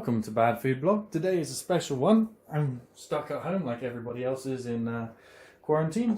Welcome to Bad Food Blog. Today is a special one. I'm stuck at home like everybody else is in quarantine.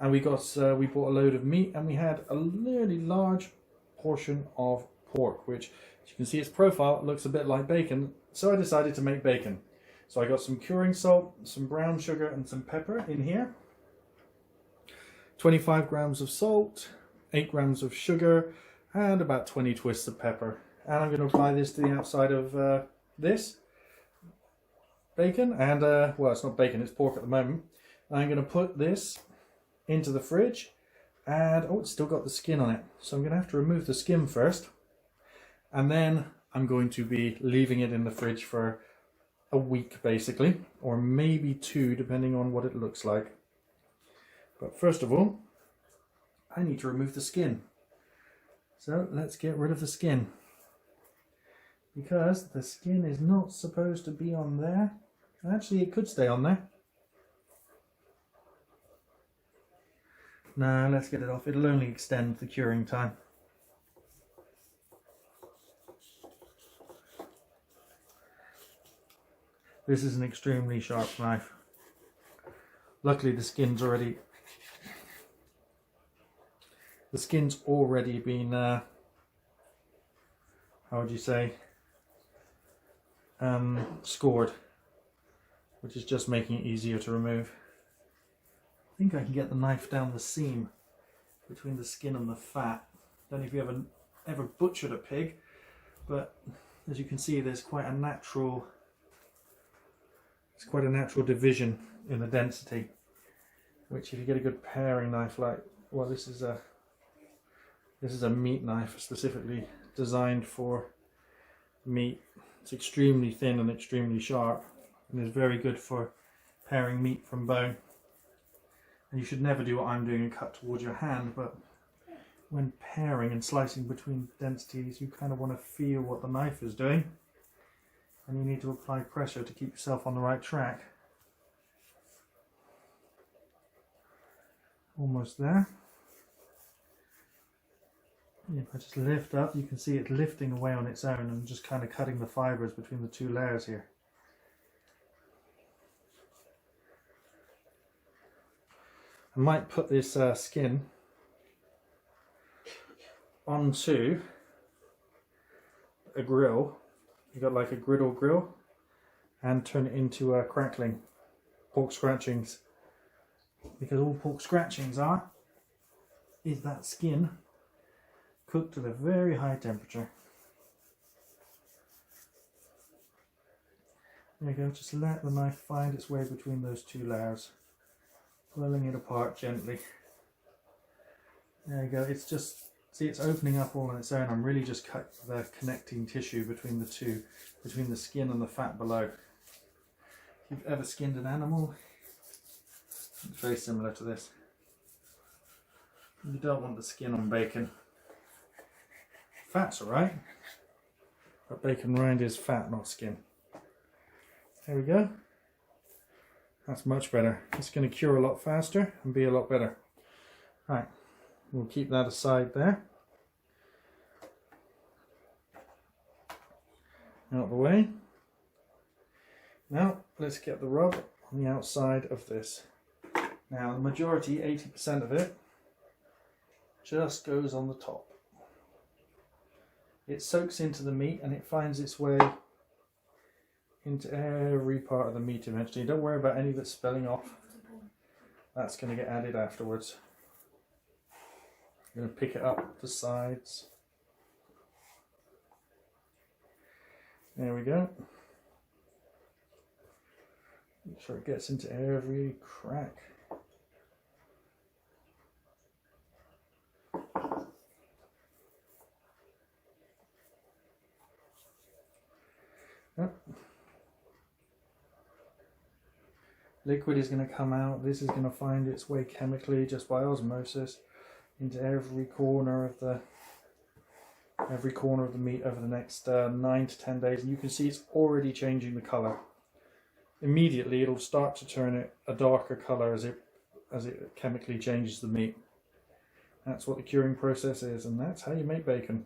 And we bought a load of meat, and we had a really large portion of pork, which, as you can see its profile, it looks a bit like bacon. So I decided to make bacon. So I got some curing salt, some brown sugar, and some pepper in here. 25 grams of salt, 8 grams of sugar, and about 20 twists of pepper. And I'm going to apply this to the outside of this bacon, and well, it's not bacon, it's pork at the moment. I'm going to put this into the fridge, and oh, it's still got the skin on it, so I'm going to have to remove the skin first, and then I'm going to be leaving it in the fridge for a week basically, or maybe 2 depending on what it looks like. But first of all, I need to remove the skin. So let's get rid of the skin, because the skin is not supposed to be on there. Actually, it could stay on there. No, let's get it off. It'll only extend the curing time. This is an extremely sharp knife. Luckily, the skin's already been how would you say, scored, which is just making it easier to remove. I think I can get the knife down the seam between the skin and the fat. Don't know if you ever butchered a pig, but as you can see, there's quite a natural division in the density, which if you get a good paring knife, like, well, this is a meat knife specifically designed for meat. It's extremely thin and extremely sharp, and is very good for paring meat from bone. And you should never do what I'm doing and cut towards your hand, but when paring and slicing between densities, you kind of want to feel what the knife is doing, and you need to apply pressure to keep yourself on the right track. Almost there. If I just lift up, you can see it lifting away on its own and just kind of cutting the fibres between the 2 layers here. I might put this skin onto a grill. You got like a griddle grill, and turn it into crackling pork scratchings, because all pork scratchings is that skin cooked at a very high temperature. There you go, just let the knife find its way between those 2 layers, pulling it apart gently. There you go, it's just, see, it's opening up all on its own. I'm really just cut the connecting tissue between the 2, between the skin and the fat below. If you've ever skinned an animal, it's very similar to this. You don't want the skin on bacon. Fat's alright, but bacon rind is fat, not skin. There we go. That's much better. It's going to cure a lot faster and be a lot better. Right, we'll keep that aside there. Out of the way. Now let's get the rub on the outside of this. Now the majority, 80% of it, just goes on the top. It soaks into the meat and it finds its way into every part of the meat eventually. Don't worry about any of it spilling off. That's going to get added afterwards. I'm going to pick it up the sides. There we go. Make sure it gets into every crack. Yep. Liquid is going to come out. This is going to find its way chemically, just by osmosis, into every corner of the meat over the next 9 to 10 days. And you can see it's already changing the colour. Immediately, it'll start to turn it a darker colour as it chemically changes the meat. That's what the curing process is, and that's how you make bacon.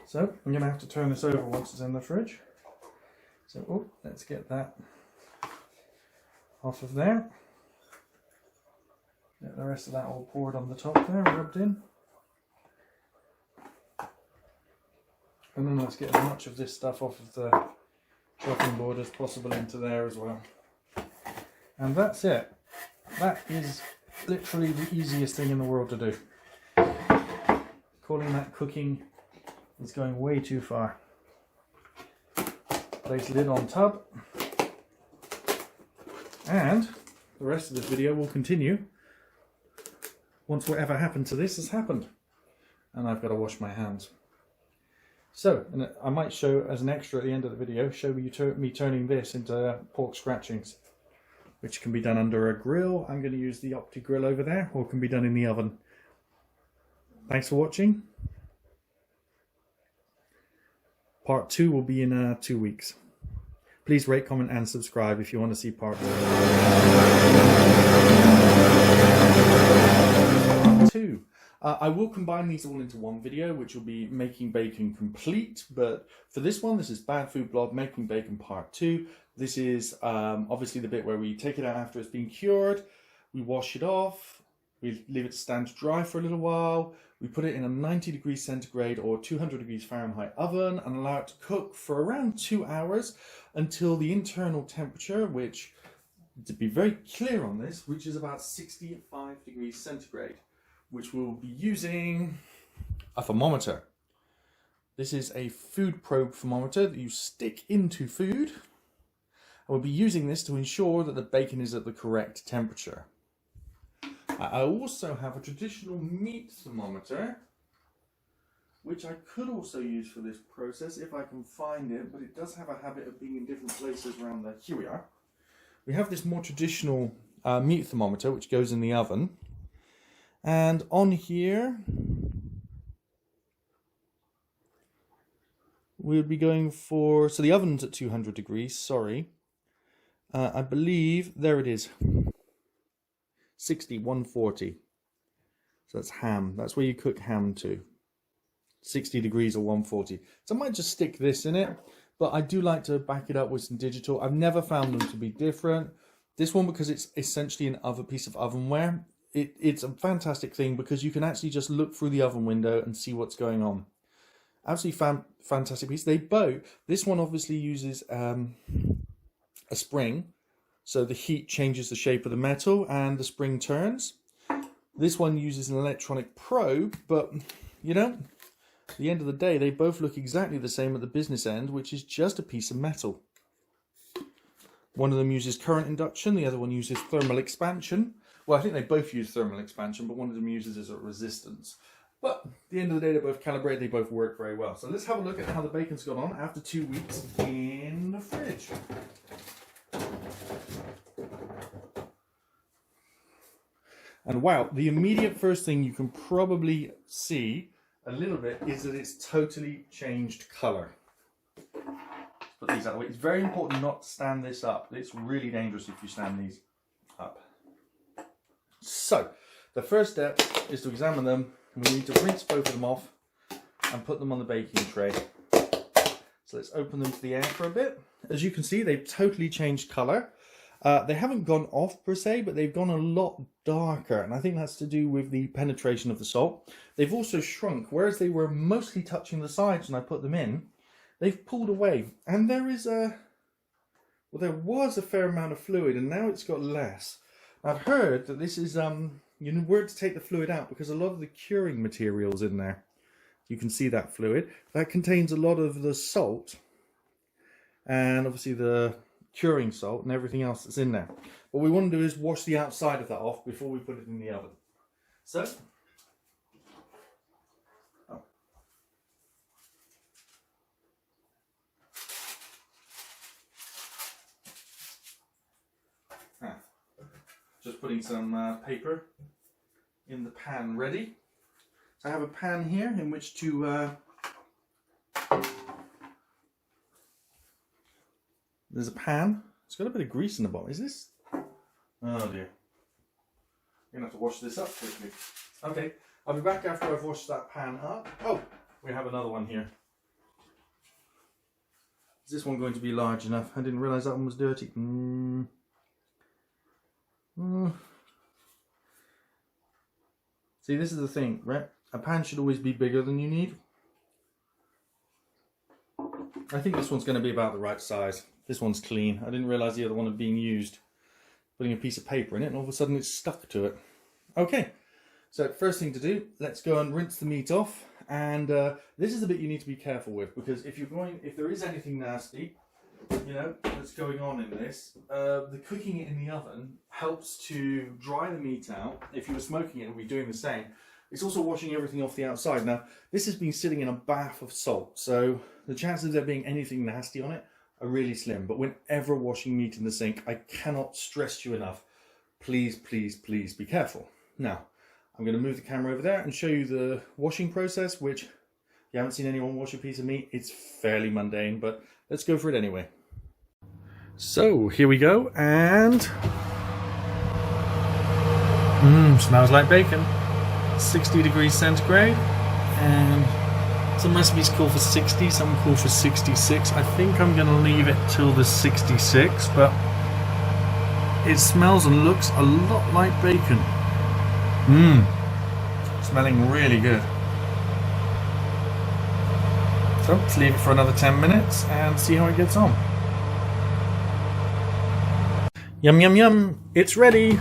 So I'm going to have to turn this over once it's in the fridge. So let's get that off of there. Get the rest of that all poured on the top there, rubbed in. And then let's get as much of this stuff off of the chopping board as possible into there as well. And that's it. That is literally the easiest thing in the world to do. Calling that cooking is going way too far. Place lid on tub. And the rest of this video will continue once whatever happened to this has happened. And I've got to wash my hands. So, and I might show as an extra at the end of the video, show me turning this into pork scratchings, which can be done under a grill. I'm going to use the Opti grill over there, or can be done in the oven. Thanks for watching. Part 2 will be in 2 weeks. Please rate, comment and subscribe if you want to see part 2. Part 2. I will combine these all into one video, which will be Making Bacon Complete. But for this one, this is Bad Food Blog Making Bacon Part 2. This is obviously the bit where we take it out after it's been cured. We wash it off. We leave it to stand to dry for a little while. We put it in a 90 degrees centigrade or 200 degrees Fahrenheit oven and allow it to cook for around 2 hours until the internal temperature, which, to be very clear on this, which is about 65 degrees centigrade, which we'll be using a thermometer. This is a food probe thermometer that you stick into food. And we'll be using this to ensure that the bacon is at the correct temperature. I also have a traditional meat thermometer, which I could also use for this process if I can find it, but it does have a habit of being in different places around there. Here we are. We have this more traditional meat thermometer, which goes in the oven. And on here, we'll be going for, so the oven's at 200 degrees, sorry. I believe, there it is. 140. So that's ham. That's where you cook ham to. 60 degrees or 140. So I might just stick this in it, but I do like to back it up with some digital. I've never found them to be different. This one, because it's essentially an other piece of ovenware, it's a fantastic thing because you can actually just look through the oven window and see what's going on. Absolutely fantastic piece. They both, this one obviously uses a spring, so the heat changes the shape of the metal and the spring turns. This one uses an electronic probe, but you know, at the end of the day, they both look exactly the same at the business end, which is just a piece of metal. One of them uses current induction, the other one uses thermal expansion. Well, I think they both use thermal expansion, but one of them uses is a resistance. But at the end of the day, they're both calibrated, they both work very well. So let's have a look at how the bacon's gone on after 2 weeks in the fridge. And wow, the immediate first thing you can probably see a little bit is that it's totally changed colour. Put these out of the way. It's very important not to stand this up. It's really dangerous if you stand these up. So, the first step is to examine them. We need to rinse both of them off and put them on the baking tray. So let's open them to the air for a bit. As you can see, they've totally changed colour. They haven't gone off per se, but they've gone a lot darker, and I think that's to do with the penetration of the salt. They've also shrunk, whereas they were mostly touching the sides when I put them in, they've pulled away. And there is there was a fair amount of fluid, and now it's got less. I've heard that this is, you know, where to take the fluid out because a lot of the curing material's in there. You can see that fluid. That contains a lot of the salt and obviously the curing salt and everything else that's in there. What we want to do is wash the outside of that off before we put it in the oven. So, just putting some paper in the pan ready. So I have a pan here in which to there's a pan. It's got a bit of grease in the bottom. Is this? Oh dear. You're gonna have to wash this up quickly. Okay, I'll be back after I've washed that pan up. Oh, we have another one here. Is this one going to be large enough? I didn't realise that one was dirty. See, this is the thing, right? A pan should always be bigger than you need. I think this one's going to be about the right size. This one's clean. I didn't realise the other one had been used. Putting a piece of paper in it and all of a sudden it's stuck to it. Okay, so first thing to do, let's go and rinse the meat off. And this is the bit you need to be careful with, because if there is anything nasty, you know, that's going on in this, the cooking it in the oven helps to dry the meat out. If you were smoking it, it would be doing the same. It's also washing everything off the outside. Now, this has been sitting in a bath of salt, so the chances of there being anything nasty on it are really slim. But whenever washing meat in the sink, I cannot stress you enough, please, please, please be careful. Now, I'm going to move the camera over there and show you the washing process, which if you haven't seen anyone wash a piece of meat, it's fairly mundane, but let's go for it anyway. So here we go, and smells like bacon. 60 degrees centigrade, and some recipes call for 60, some call for 66. I think I'm going to leave it till the 66, but it smells and looks a lot like bacon. Smelling really good. So let's leave it for another 10 minutes and see how it gets on. Yum, yum, yum, it's ready.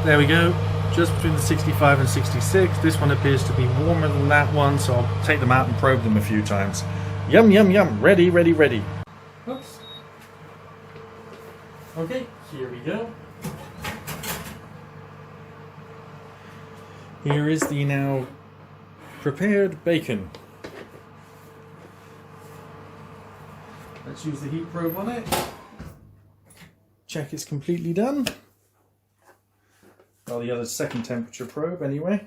There we go. Just between the 65 and 66. This one appears to be warmer than that one, so I'll take them out and probe them a few times. Yum, yum, yum. Ready, ready, ready. Oops. Okay, here we go. Here is the now prepared bacon. Let's use the heat probe on it. Check it's completely done. Well, the other second temperature probe anyway.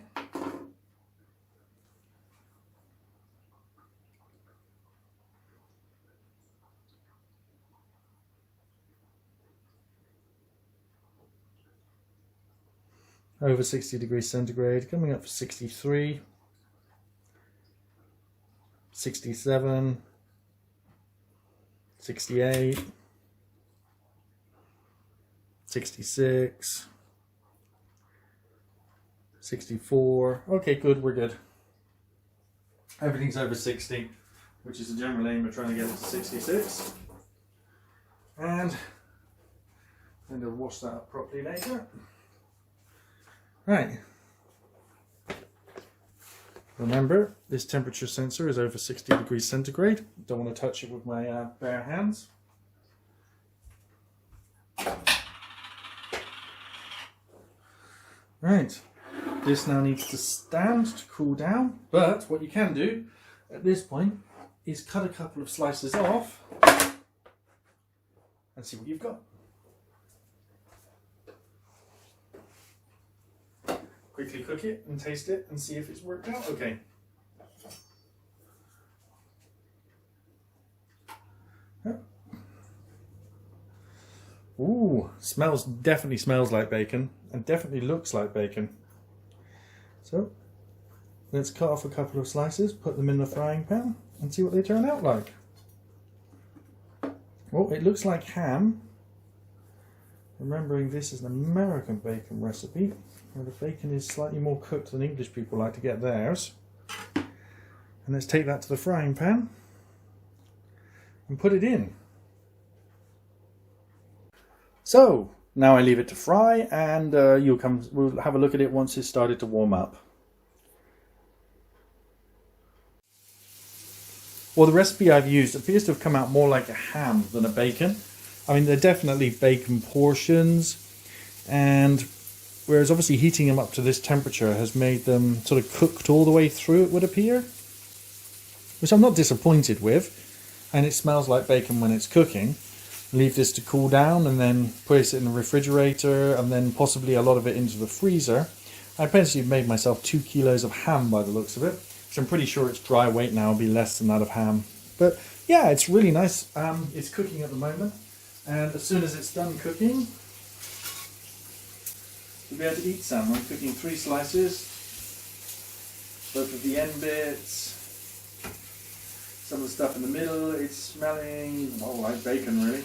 Over 60 degrees centigrade, coming up for 63, 67, 68, 66, 64. Okay, good, we're good. Everything's over 60, which is the general aim of trying to get it to 66. And I'm going to wash that up properly later. Right. Remember, this temperature sensor is over 60 degrees centigrade. Don't want to touch it with my bare hands. Right. This now needs to stand to cool down, but what you can do at this point is cut a couple of slices off and see what you've got. Quickly cook it and taste it and see if it's worked out okay. Ooh, definitely smells like bacon and definitely looks like bacon. So let's cut off a couple of slices, put them in the frying pan and see what they turn out like. Well, it looks like ham. Remembering this is an American bacon recipe, where the bacon is slightly more cooked than English people like to get theirs. And let's take that to the frying pan and put it in. So now I leave it to fry, and we'll have a look at it once it's started to warm up. Well, the recipe I've used appears to have come out more like a ham than a bacon. I mean, they're definitely bacon portions, and whereas obviously heating them up to this temperature has made them sort of cooked all the way through, it would appear, which I'm not disappointed with, and it smells like bacon when it's cooking. Leave this to cool down and then place it in the refrigerator and then possibly a lot of it into the freezer. I basically made myself 2 kilos of ham by the looks of it, which I'm pretty sure its dry weight now will be less than that of ham. But yeah, it's really nice. It's cooking at the moment, and as soon as it's done cooking, you'll be able to eat some. I'm cooking 3 slices, both of the end bits. Some of the stuff in the middle, it's smelling, well, like bacon really.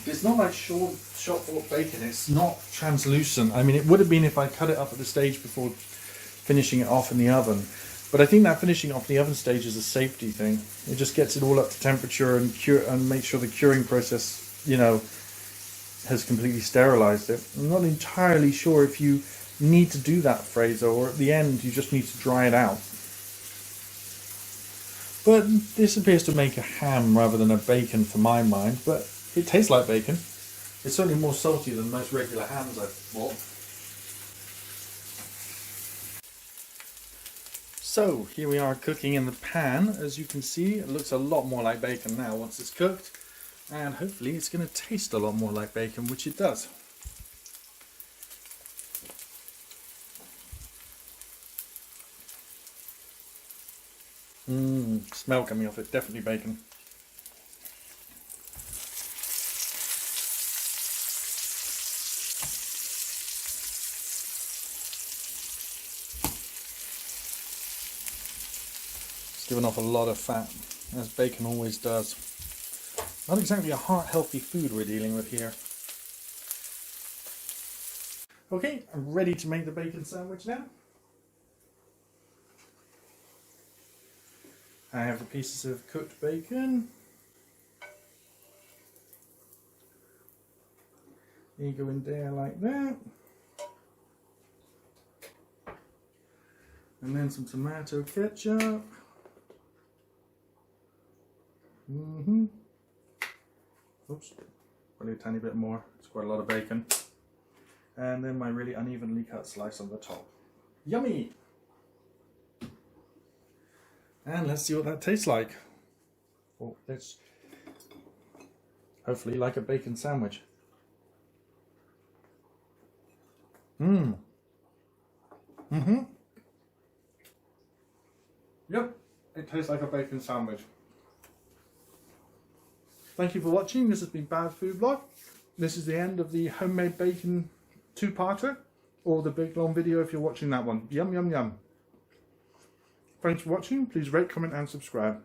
It's not like shop bought bacon, it's not translucent. I mean, it would have been if I cut it up at the stage before finishing it off in the oven. But I think that finishing off the oven stage is a safety thing. It just gets it all up to temperature and make sure the curing process, you know, has completely sterilized it. I'm not entirely sure if you need to do that, Fraser, or at the end you just need to dry it out. But this appears to make a ham rather than a bacon for my mind, but it tastes like bacon. It's certainly more salty than most regular hams I've bought. So here we are cooking in the pan. As you can see, it looks a lot more like bacon now once it's cooked, and hopefully it's going to taste a lot more like bacon, which it does. Smell coming off it, definitely bacon. It's given off a lot of fat, as bacon always does. Not exactly a heart-healthy food we're dealing with here. Okay, I'm ready to make the bacon sandwich now. I have the pieces of cooked bacon. You go in there like that. And then some tomato ketchup. Oops, probably a tiny bit more. It's quite a lot of bacon. And then my really unevenly cut slice on the top. Yummy! And let's see what that tastes like. Oh, it's hopefully like a bacon sandwich. Yep, it tastes like a bacon sandwich. Thank you for watching. This has been Bad Food Blog. This is the end of the homemade bacon two-parter, or the big long video if you're watching that one. Yum, yum, yum. Thanks for watching. Please rate, comment and subscribe.